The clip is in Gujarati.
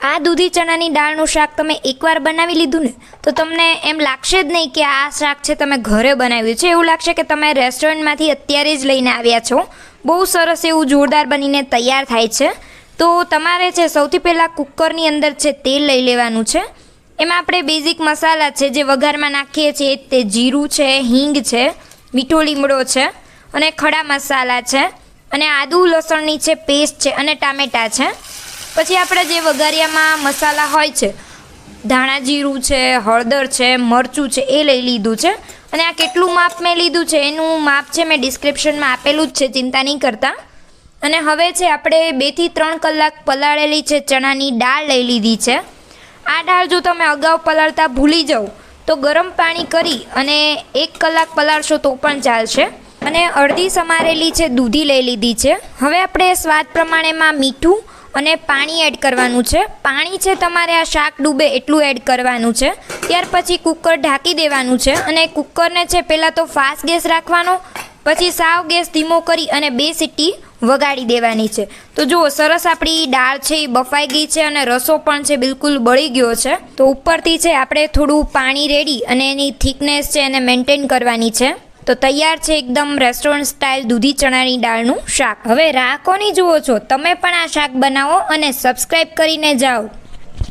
આ દૂધી ચણાની દાળનું શાક તમે એકવાર બનાવી લીધું ને તો તમને એમ લાગશે જ નહીં કે આ શાક છે તમે ઘરે બનાવ્યું છે, એવું લાગશે કે તમે રેસ્ટોરન્ટમાંથી અત્યારે જ લઈને આવ્યા છો. બહુ સરસ એવું જોરદાર બનીને તૈયાર થાય છે. તો તમારે છે સૌથી પહેલાં કુકરની અંદર છે તેલ લઈ લેવાનું છે. એમાં આપણે બેઝિક મસાલા છે જે વઘારમાં નાખીએ છીએ તે જીરું છે, હિંગ છે, મીઠો લીમડો છે અને ખડા મસાલા છે અને આદુ લસણની છે પેસ્ટ છે અને ટામેટાં છે. પછી આપણે જે વઘારિયામાં મસાલા હોય છે, ધાણા જીરું છે, હળદર છે, મરચું છે, એ લઈ લીધું છે. અને આ કેટલું માપ મેં લીધું છે એનું માપ છે મેં ડિસ્ક્રિપ્શનમાં આપેલું જ છે, ચિંતા નહીં કરતા. અને હવે છે આપણે 2 થી 3 કલાક પલાળેલી છે ચણાની દાળ લઈ લીધી છે. આ દાળ જો તમે અગાઉ પલાળતા ભૂલી જાઓ તો ગરમ પાણી કરી અને 1 કલાક પલાળશો તો પણ ચાલશે. અને અડધી સમારેલી છે દૂધી લઈ લીધી છે. હવે આપણે સ્વાદ પ્રમાણેમાં મીઠું અને પાણી એડ કરવાનું છે. પાણી છે તમારે આ શાક ડૂબે એટલું એડ કરવાનું છે. ત્યાર પછી કુકર ઢાંકી દેવાનું છે અને કુકરને છે પહેલાં તો ફાસ્ટ ગેસ રાખવાનો, પછી સાવ ગેસ ધીમો કરી અને 2 સીટી વગાડી દેવાની છે. તો જુઓ સરસ આપણી દાળ છે એ બફાઈ ગઈ છે અને રસો પણ છે બિલકુલ બળી ગયો છે. તો ઉપરથી છે આપણે થોડું પાણી રેડી અને એની થિકનેસ છે એને મેન્ટેન કરવાની છે. તો તૈયાર છે એકદમ રેસ્ટોરન્ટ સ્ટાઇલ દૂધી ચણાની દાળનું શાક. હવે રાહ કોની જુઓ છો, તમે પણ આ શાક બનાવો અને સબસ્ક્રાઈબ કરીને જાઓ.